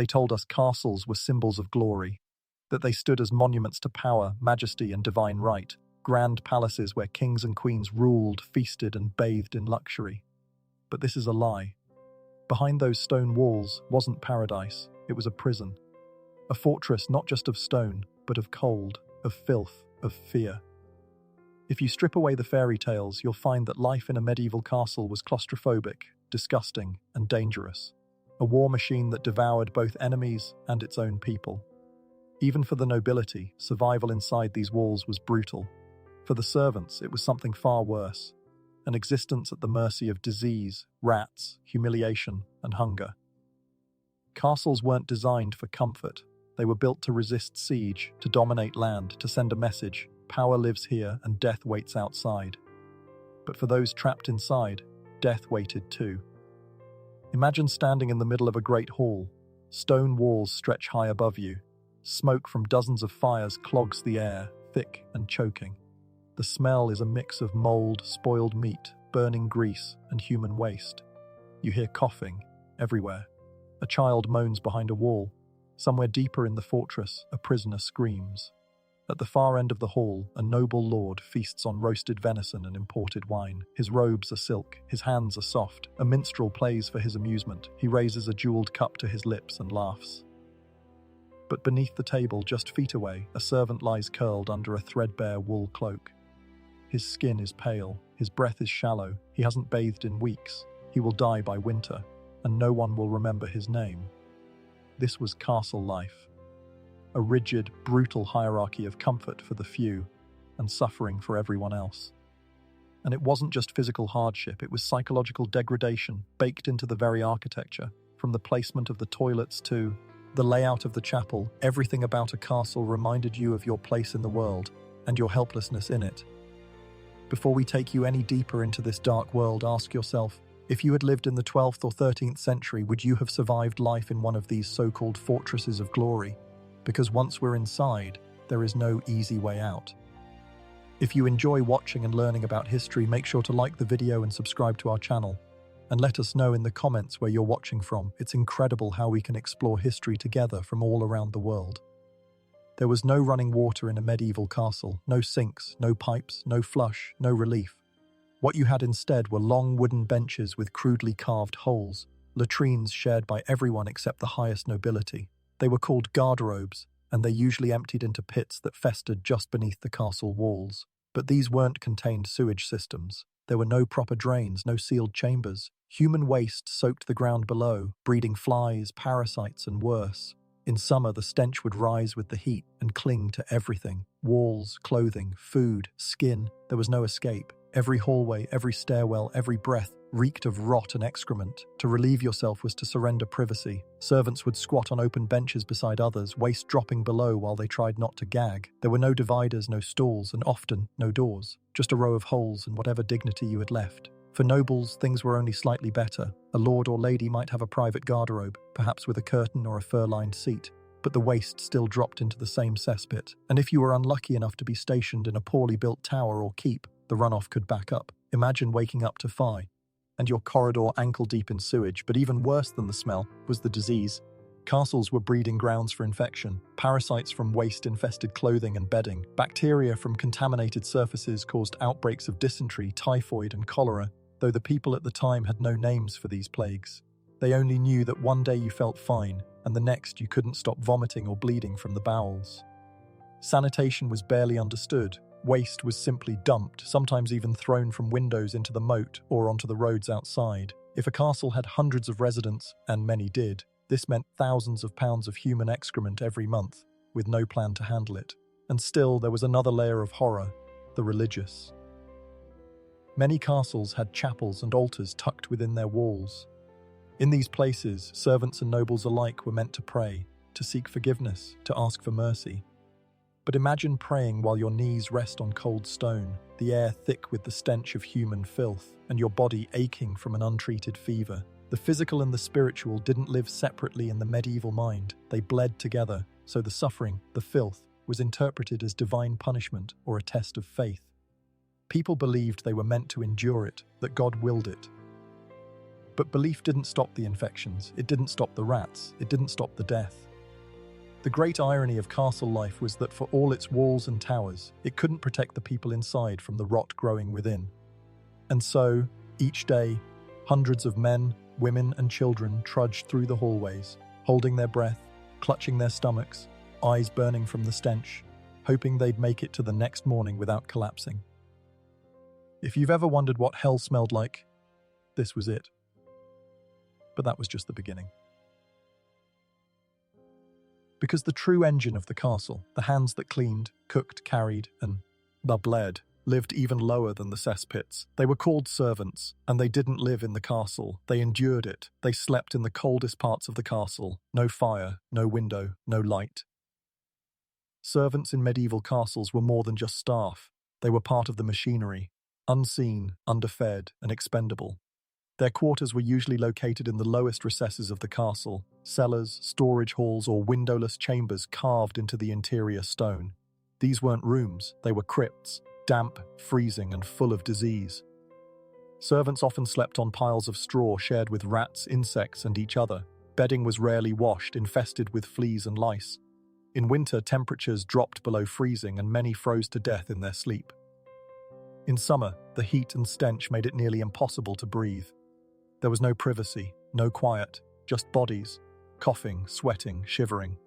They told us castles were symbols of glory, that they stood as monuments to power, majesty, and divine right, grand palaces where kings and queens ruled, feasted, and bathed in luxury. But this is a lie. Behind those stone walls wasn't paradise, it was a prison. A fortress not just of stone, but of cold, of filth, of fear. If you strip away the fairy tales, you'll find that life in a medieval castle was claustrophobic, disgusting, and dangerous. A war machine that devoured both enemies and its own people. Even for the nobility, survival inside these walls was brutal. For the servants, it was something far worse. An existence at the mercy of disease, rats, humiliation, and hunger. Castles weren't designed for comfort. They were built to resist siege, to dominate land, to send a message: power lives here and death waits outside. But for those trapped inside, death waited too. Imagine standing in the middle of a great hall. Stone walls stretch high above you. Smoke from dozens of fires clogs the air, thick and choking. The smell is a mix of mold, spoiled meat, burning grease, and human waste. You hear coughing everywhere. A child moans behind a wall. Somewhere deeper in the fortress, a prisoner screams. At the far end of the hall, a noble lord feasts on roasted venison and imported wine. His robes are silk, his hands are soft. A minstrel plays for his amusement. He raises a jeweled cup to his lips and laughs. But beneath the table, just feet away, a servant lies curled under a threadbare wool cloak. His skin is pale, his breath is shallow, he hasn't bathed in weeks. He will die by winter, and no one will remember his name. This was castle life. A rigid, brutal hierarchy of comfort for the few, and suffering for everyone else. And it wasn't just physical hardship, it was psychological degradation, baked into the very architecture. From the placement of the toilets to the layout of the chapel, everything about a castle reminded you of your place in the world, and your helplessness in it. Before we take you any deeper into this dark world, ask yourself, if you had lived in the 12th or 13th century, would you have survived life in one of these so-called fortresses of glory? Because once we're inside, there is no easy way out. If you enjoy watching and learning about history, make sure to like the video and subscribe to our channel. And let us know in the comments where you're watching from. It's incredible how we can explore history together from all around the world. There was no running water in a medieval castle, no sinks, no pipes, no flush, no relief. What you had instead were long wooden benches with crudely carved holes, latrines shared by everyone except the highest nobility. They were called garderobes, and they usually emptied into pits that festered just beneath the castle walls. But these weren't contained sewage systems. There were no proper drains, no sealed chambers. Human waste soaked the ground below, breeding flies, parasites, and worse. In summer, the stench would rise with the heat and cling to everything. Walls, clothing, food, skin. There was no escape. Every hallway, every stairwell, every breath reeked of rot and excrement. To relieve yourself was to surrender privacy. Servants would squat on open benches beside others, waste dropping below while they tried not to gag. There were no dividers, no stalls, and often no doors. Just a row of holes and whatever dignity you had left. For nobles, things were only slightly better. A lord or lady might have a private garderobe, perhaps with a curtain or a fur-lined seat. But the waste still dropped into the same cesspit. And if you were unlucky enough to be stationed in a poorly built tower or keep, the runoff could back up. Imagine waking up to fire, and your corridor ankle-deep in sewage. But even worse than the smell was the disease. Castles were breeding grounds for infection. Parasites from waste-infested clothing and bedding. Bacteria from contaminated surfaces caused outbreaks of dysentery, typhoid, and cholera, though the people at the time had no names for these plagues. They only knew that one day you felt fine, and the next you couldn't stop vomiting or bleeding from the bowels. Sanitation was barely understood. Waste was simply dumped, sometimes even thrown from windows into the moat or onto the roads outside. If a castle had hundreds of residents, and many did, this meant thousands of pounds of human excrement every month, with no plan to handle it. And still, there was another layer of horror, the religious. Many castles had chapels and altars tucked within their walls. In these places, servants and nobles alike were meant to pray, to seek forgiveness, to ask for mercy. But imagine praying while your knees rest on cold stone, the air thick with the stench of human filth, and your body aching from an untreated fever. The physical and the spiritual didn't live separately in the medieval mind. They bled together, so the suffering, the filth, was interpreted as divine punishment or a test of faith. People believed they were meant to endure it, that God willed it. But belief didn't stop the infections, it didn't stop the rats, it didn't stop the death. The great irony of castle life was that for all its walls and towers, it couldn't protect the people inside from the rot growing within. And so, each day, hundreds of men, women, and children trudged through the hallways, holding their breath, clutching their stomachs, eyes burning from the stench, hoping they'd make it to the next morning without collapsing. If you've ever wondered what hell smelled like, this was it. But that was just the beginning. Because the true engine of the castle, the hands that cleaned, cooked, carried, and bled, lived even lower than the cesspits. They were called servants, and they didn't live in the castle. They endured it. They slept in the coldest parts of the castle. No fire, no window, no light. Servants in medieval castles were more than just staff. They were part of the machinery, unseen, underfed, and expendable. Their quarters were usually located in the lowest recesses of the castle, cellars, storage halls, or windowless chambers carved into the interior stone. These weren't rooms, they were crypts, damp, freezing, and full of disease. Servants often slept on piles of straw shared with rats, insects, and each other. Bedding was rarely washed, infested with fleas and lice. In winter, temperatures dropped below freezing, and many froze to death in their sleep. In summer, the heat and stench made it nearly impossible to breathe. There was no privacy, no quiet, just bodies, coughing, sweating, shivering.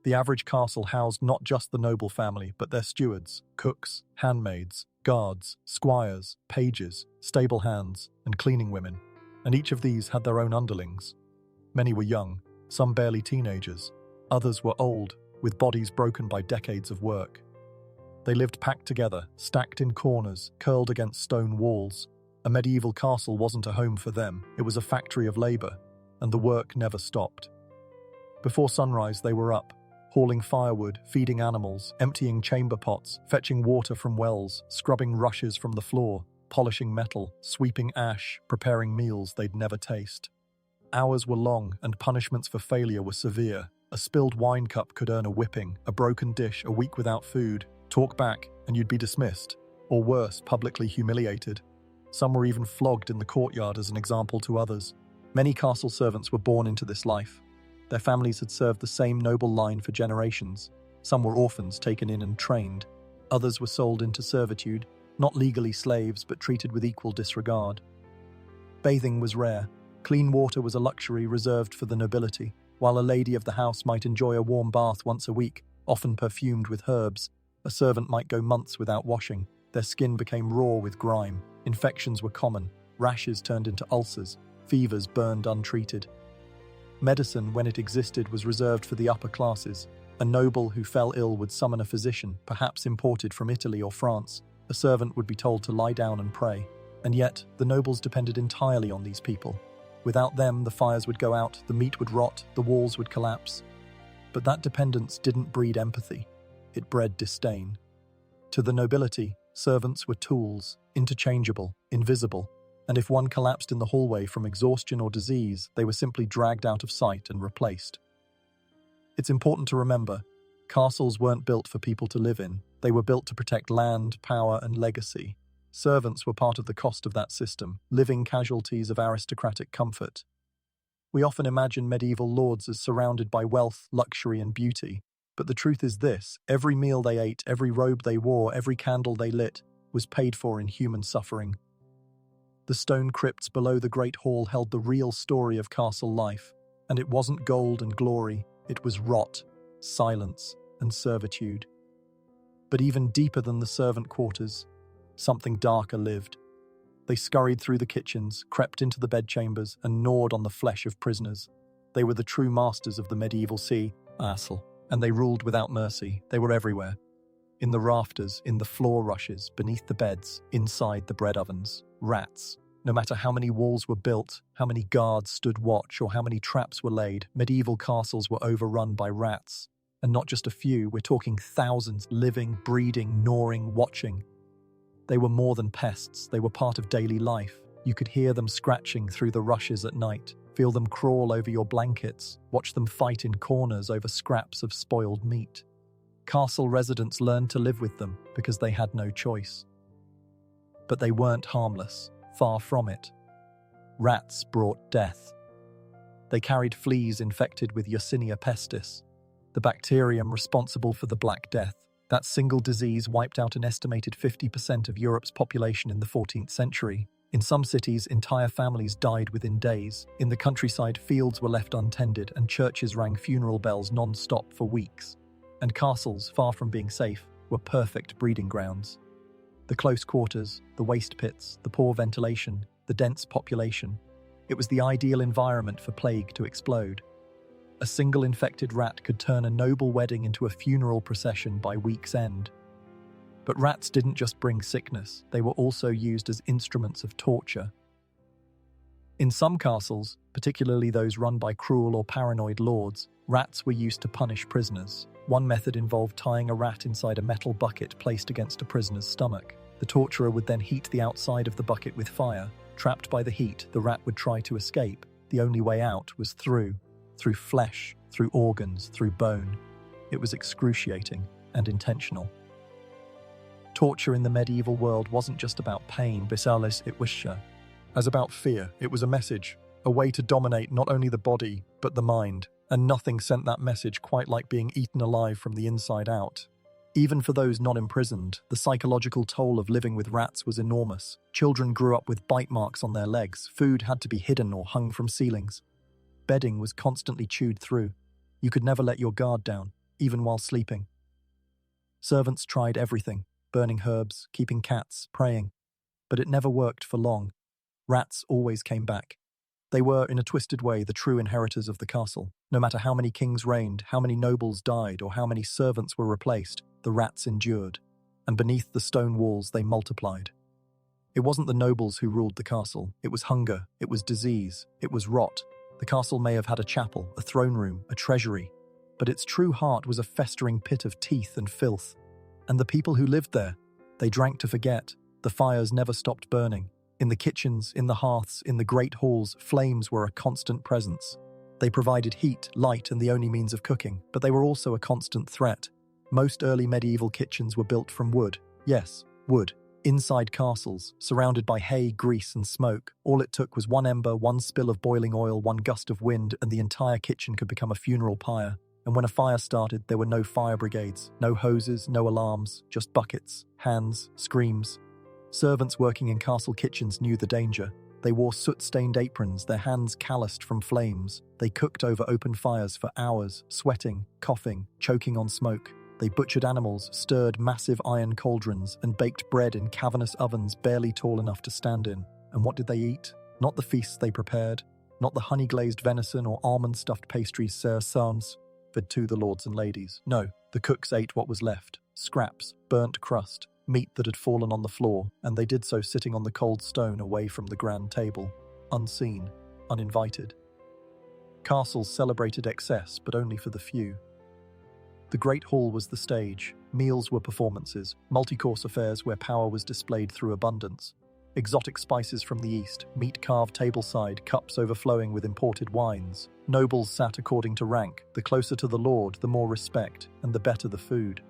The average castle housed not just the noble family, but their stewards, cooks, handmaids, guards, squires, pages, stable hands, and cleaning women, and each of these had their own underlings. Many were young, some barely teenagers, others were old, with bodies broken by decades of work. They lived packed together, stacked in corners, curled against stone walls. A medieval castle wasn't a home for them, it was a factory of labor, and the work never stopped. Before sunrise, they were up, hauling firewood, feeding animals, emptying chamber pots, fetching water from wells, scrubbing rushes from the floor, polishing metal, sweeping ash, preparing meals they'd never taste. Hours were long, and punishments for failure were severe. A spilled wine cup could earn a whipping, a broken dish, a week without food. Talk back, and you'd be dismissed, or worse, publicly humiliated. Some were even flogged in the courtyard as an example to others. Many castle servants were born into this life. Their families had served the same noble line for generations. Some were orphans taken in and trained. Others were sold into servitude, not legally slaves but treated with equal disregard. Bathing was rare. Clean water was a luxury reserved for the nobility. While a lady of the house might enjoy a warm bath once a week, often perfumed with herbs, a servant might go months without washing. Their skin became raw with grime. Infections were common. Rashes turned into ulcers. Fevers burned untreated. Medicine, when it existed, was reserved for the upper classes. A noble who fell ill would summon a physician, perhaps imported from Italy or France. A servant would be told to lie down and pray. And yet, the nobles depended entirely on these people. Without them, the fires would go out, the meat would rot, the walls would collapse. But that dependence didn't breed empathy. It bred disdain. To the nobility, servants were tools, interchangeable, invisible, and if one collapsed in the hallway from exhaustion or disease, they were simply dragged out of sight and replaced. It's important to remember, castles weren't built for people to live in. They were built to protect land, power, and legacy. Servants were part of the cost of that system, living casualties of aristocratic comfort. We often imagine medieval lords as surrounded by wealth, luxury, and beauty. But the truth is this: every meal they ate, every robe they wore, every candle they lit was paid for in human suffering. The stone crypts below the Great Hall held the real story of castle life, and it wasn't gold and glory, it was rot, silence, and servitude. But even deeper than the servant quarters, something darker lived. They scurried through the kitchens, crept into the bedchambers, and gnawed on the flesh of prisoners. They were the true masters of the medieval sea, Asl, and they ruled without mercy. They were everywhere. In the rafters, in the floor rushes, beneath the beds, inside the bread ovens. Rats. No matter how many walls were built, how many guards stood watch, or how many traps were laid, medieval castles were overrun by rats. And not just a few, we're talking thousands, living, breeding, gnawing, watching. They were more than pests, they were part of daily life. You could hear them scratching through the rushes at night, feel them crawl over your blankets, watch them fight in corners over scraps of spoiled meat. Castle residents learned to live with them because they had no choice. But they weren't harmless, far from it. Rats brought death. They carried fleas infected with Yersinia pestis, the bacterium responsible for the Black Death. That single disease wiped out an estimated 50% of Europe's population in the 14th century. In some cities, entire families died within days. In the countryside, fields were left untended and churches rang funeral bells non-stop for weeks. And castles, far from being safe, were perfect breeding grounds. The close quarters, the waste pits, the poor ventilation, the dense population. It was the ideal environment for plague to explode. A single infected rat could turn a noble wedding into a funeral procession by week's end. But rats didn't just bring sickness, they were also used as instruments of torture. In some castles, particularly those run by cruel or paranoid lords, rats were used to punish prisoners. One method involved tying a rat inside a metal bucket placed against a prisoner's stomach. The torturer would then heat the outside of the bucket with fire. Trapped by the heat, the rat would try to escape. The only way out was through flesh, through organs, through bone. It was excruciating and intentional. Torture in the medieval world wasn't just about pain, bisalis it wisha. As about fear, it was a message, a way to dominate not only the body, but the mind, and nothing sent that message quite like being eaten alive from the inside out. Even for those not imprisoned, the psychological toll of living with rats was enormous. Children grew up with bite marks on their legs, food had to be hidden or hung from ceilings. Bedding was constantly chewed through. You could never let your guard down, even while sleeping. Servants tried everything. Burning herbs, keeping cats, praying. But it never worked for long. Rats always came back. They were, in a twisted way, the true inheritors of the castle. No matter how many kings reigned, how many nobles died, or how many servants were replaced, the rats endured. And beneath the stone walls they multiplied. It wasn't the nobles who ruled the castle. It was hunger, it was disease, it was rot. The castle may have had a chapel, a throne room, a treasury. But its true heart was a festering pit of teeth and filth. And the people who lived there, they drank to forget. The fires never stopped burning. In the kitchens, in the hearths, in the great halls, flames were a constant presence. They provided heat, light, and the only means of cooking, but they were also a constant threat. Most early medieval kitchens were built from wood. Yes, wood. Inside castles, surrounded by hay, grease, and smoke. All it took was one ember, one spill of boiling oil, one gust of wind, and the entire kitchen could become a funeral pyre. And when a fire started, there were no fire brigades, no hoses, no alarms, just buckets, hands, screams. Servants working in castle kitchens knew the danger. They wore soot-stained aprons, their hands calloused from flames. They cooked over open fires for hours, sweating, coughing, choking on smoke. They butchered animals, stirred massive iron cauldrons, and baked bread in cavernous ovens barely tall enough to stand in. And what did they eat? Not the feasts they prepared, not the honey-glazed venison or almond-stuffed pastries Sir Sans fed to the lords and ladies. No, the cooks ate what was left, scraps, burnt crust, meat that had fallen on the floor, and they did so sitting on the cold stone away from the grand table, unseen, uninvited. Castles celebrated excess, but only for the few. The Great Hall was the stage. Meals were performances, multi-course affairs where power was displayed through abundance. Exotic spices from the east, meat carved tableside, cups overflowing with imported wines. Nobles sat according to rank. The closer to the lord, the more respect, and the better the food.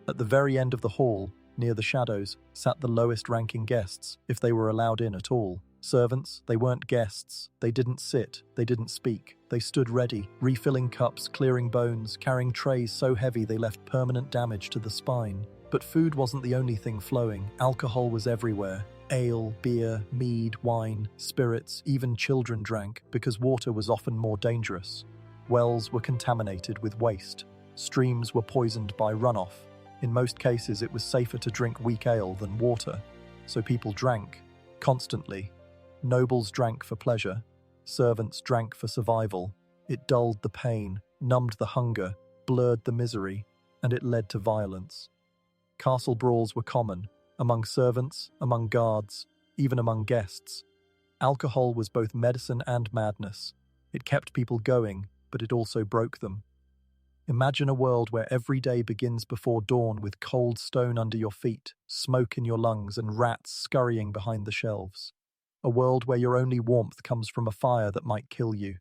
At the very end of the hall, near the shadows, sat the lowest-ranking guests, if they were allowed in at all. Servants, they weren't guests. They didn't sit, they didn't speak. They stood ready, refilling cups, clearing bones, carrying trays so heavy they left permanent damage to the spine. But food wasn't the only thing flowing. Alcohol was everywhere. Ale, beer, mead, wine, spirits, even children drank, because water was often more dangerous. Wells were contaminated with waste. Streams were poisoned by runoff. In most cases, it was safer to drink weak ale than water. So people drank, constantly. Nobles drank for pleasure. Servants drank for survival. It dulled the pain, numbed the hunger, blurred the misery, and it led to violence. Castle brawls were common, among servants, among guards, even among guests. Alcohol was both medicine and madness. It kept people going, but it also broke them. Imagine a world where every day begins before dawn with cold stone under your feet, smoke in your lungs, and rats scurrying behind the shelves. A world where your only warmth comes from a fire that might kill you.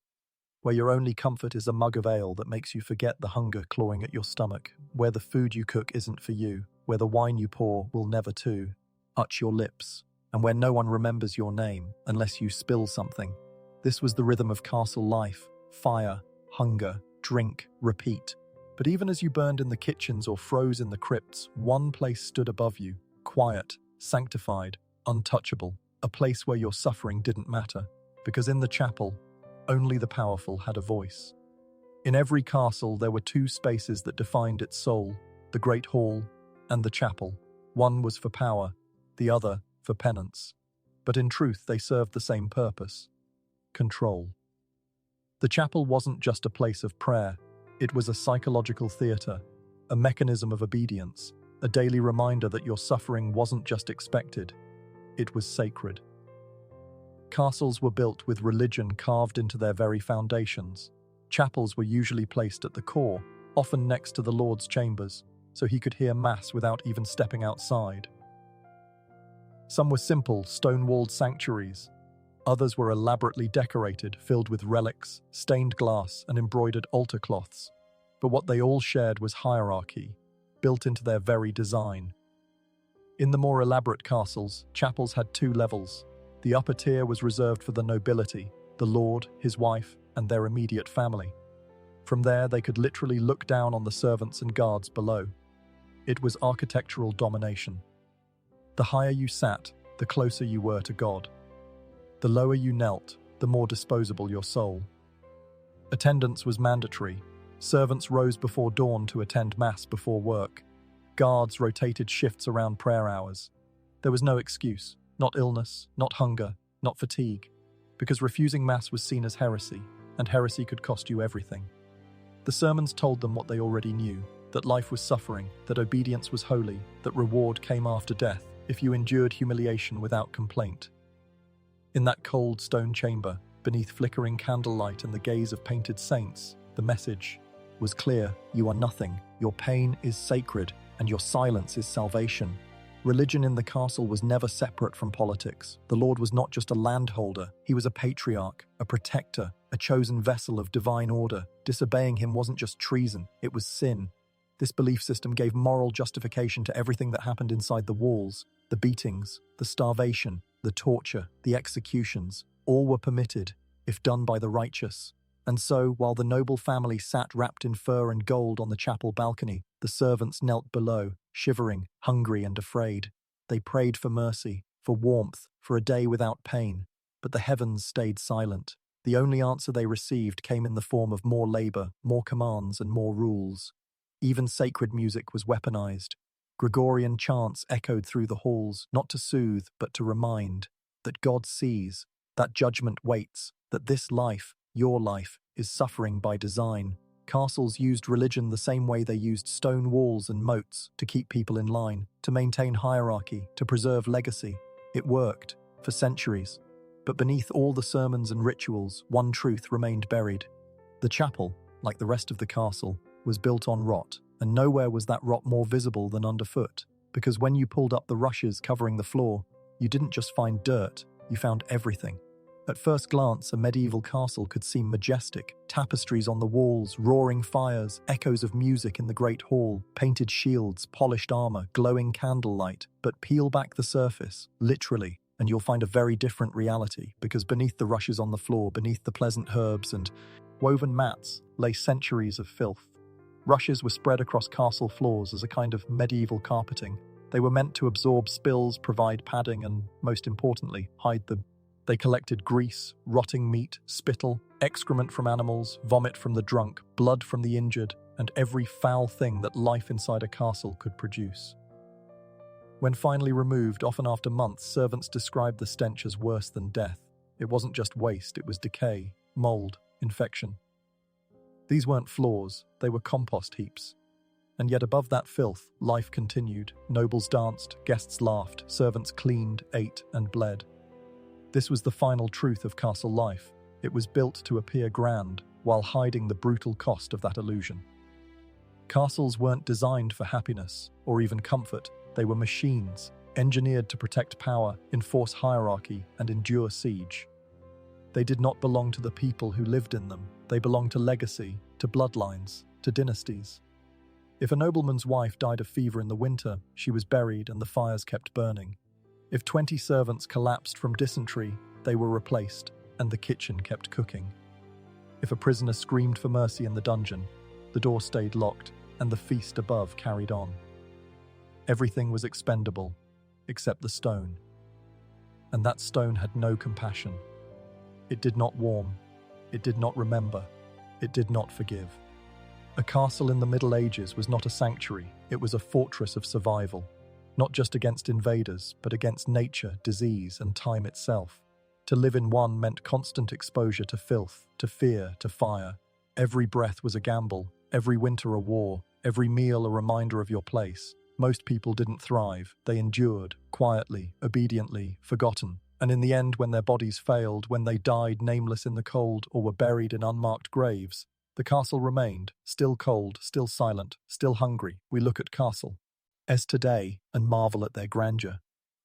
Where your only comfort is a mug of ale that makes you forget the hunger clawing at your stomach. Where the food you cook isn't for you. Where the wine you pour will never touch your lips. and where no one remembers your name unless you spill something. This was the rhythm of castle life: fire, hunger, drink, repeat. But even as you burned in the kitchens or froze in the crypts, one place stood above you, quiet, sanctified, untouchable, a place where your suffering didn't matter, because in the chapel, only the powerful had a voice. In every castle there were two spaces that defined its soul: the Great Hall and the chapel. One was for power, the other for penance. But in truth they served the same purpose: control. The chapel wasn't just a place of prayer, it was a psychological theatre, a mechanism of obedience, a daily reminder that your suffering wasn't just expected, it was sacred. Castles were built with religion carved into their very foundations. Chapels were usually placed at the core, often next to the Lord's chambers, so he could hear Mass without even stepping outside. Some were simple, stone-walled sanctuaries. Others were elaborately decorated, filled with relics, stained glass, and embroidered altar cloths. But what they all shared was hierarchy, built into their very design. In the more elaborate castles, chapels had two levels. The upper tier was reserved for the nobility, the lord, his wife, and their immediate family. From there, they could literally look down on the servants and guards below. It was architectural domination. The higher you sat, the closer you were to God. The lower you knelt, the more disposable your soul. Attendance was mandatory. Servants rose before dawn to attend Mass before work. Guards rotated shifts around prayer hours. There was no excuse, not illness, not hunger, not fatigue, because refusing Mass was seen as heresy, and heresy could cost you everything. The sermons told them what they already knew: that life was suffering, that obedience was holy, that reward came after death if you endured humiliation without complaint. In that cold stone chamber, beneath flickering candlelight and the gaze of painted saints, the message was clear: you are nothing, your pain is sacred, and your silence is salvation. Religion in the castle was never separate from politics. The Lord was not just a landholder, he was a patriarch, a protector, a chosen vessel of divine order. Disobeying him wasn't just treason, it was sin. This belief system gave moral justification to everything that happened inside the walls: the beatings, the starvation, the torture, the executions. All were permitted, if done by the righteous. And so, while the noble family sat wrapped in fur and gold on the chapel balcony, the servants knelt below, shivering, hungry and afraid. They prayed for mercy, for warmth, for a day without pain. But the heavens stayed silent. The only answer they received came in the form of more labor, more commands, and more rules. Even sacred music was weaponized. Gregorian chants echoed through the halls, not to soothe, but to remind that God sees, that judgment waits, that this life, your life, is suffering by design. Castles used religion the same way they used stone walls and moats to keep people in line, to maintain hierarchy, to preserve legacy. It worked, for centuries. But beneath all the sermons and rituals, one truth remained buried. The chapel, like the rest of the castle, was built on rot, and nowhere was that rot more visible than underfoot, because when you pulled up the rushes covering the floor, you didn't just find dirt, you found everything. At first glance, a medieval castle could seem majestic: tapestries on the walls, roaring fires, echoes of music in the great hall, painted shields, polished armor, glowing candlelight. But peel back the surface, literally, and you'll find a very different reality, because beneath the rushes on the floor, beneath the pleasant herbs and woven mats, lay centuries of filth. Rushes were spread across castle floors as a kind of medieval carpeting. They were meant to absorb spills, provide padding, and, most importantly, hide them. They collected grease, rotting meat, spittle, excrement from animals, vomit from the drunk, blood from the injured, and every foul thing that life inside a castle could produce. When finally removed, often after months, servants described the stench as worse than death. It wasn't just waste, it was decay, mold, infection. These weren't floors, they were compost heaps. And yet above that filth, life continued. Nobles danced, guests laughed, servants cleaned, ate, and bled. This was the final truth of castle life. It was built to appear grand, while hiding the brutal cost of that illusion. Castles weren't designed for happiness, or even comfort. They were machines, engineered to protect power, enforce hierarchy, and endure siege. They did not belong to the people who lived in them. They belonged to legacy, to bloodlines, to dynasties. If a nobleman's wife died of fever in the winter, she was buried and the fires kept burning. If 20 servants collapsed from dysentery, they were replaced, and the kitchen kept cooking. If a prisoner screamed for mercy in the dungeon, the door stayed locked, and the feast above carried on. Everything was expendable, except the stone. And that stone had no compassion. It did not warm. It did not remember. It did not forgive. A castle in the Middle Ages was not a sanctuary, it was a fortress of survival, not just against invaders, but against nature, disease, and time itself. To live in one meant constant exposure to filth, to fear, to fire. Every breath was a gamble, every winter a war, every meal a reminder of your place. Most people didn't thrive. They endured, quietly, obediently, forgotten. And in the end, when their bodies failed, when they died nameless in the cold or were buried in unmarked graves, the castle remained, still cold, still silent, still hungry. We look at castle as today and marvel at their grandeur.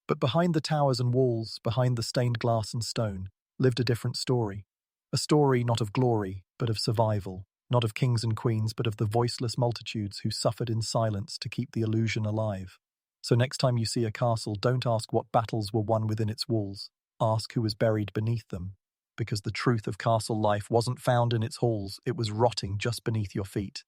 But behind the towers and walls, behind the stained glass and stone, lived a different story. A story not of glory, but of survival. Not of kings and queens, but of the voiceless multitudes who suffered in silence to keep the illusion alive. So next time you see a castle, don't ask what battles were won within its walls. Ask who was buried beneath them. Because the truth of castle life wasn't found in its halls, it was rotting just beneath your feet.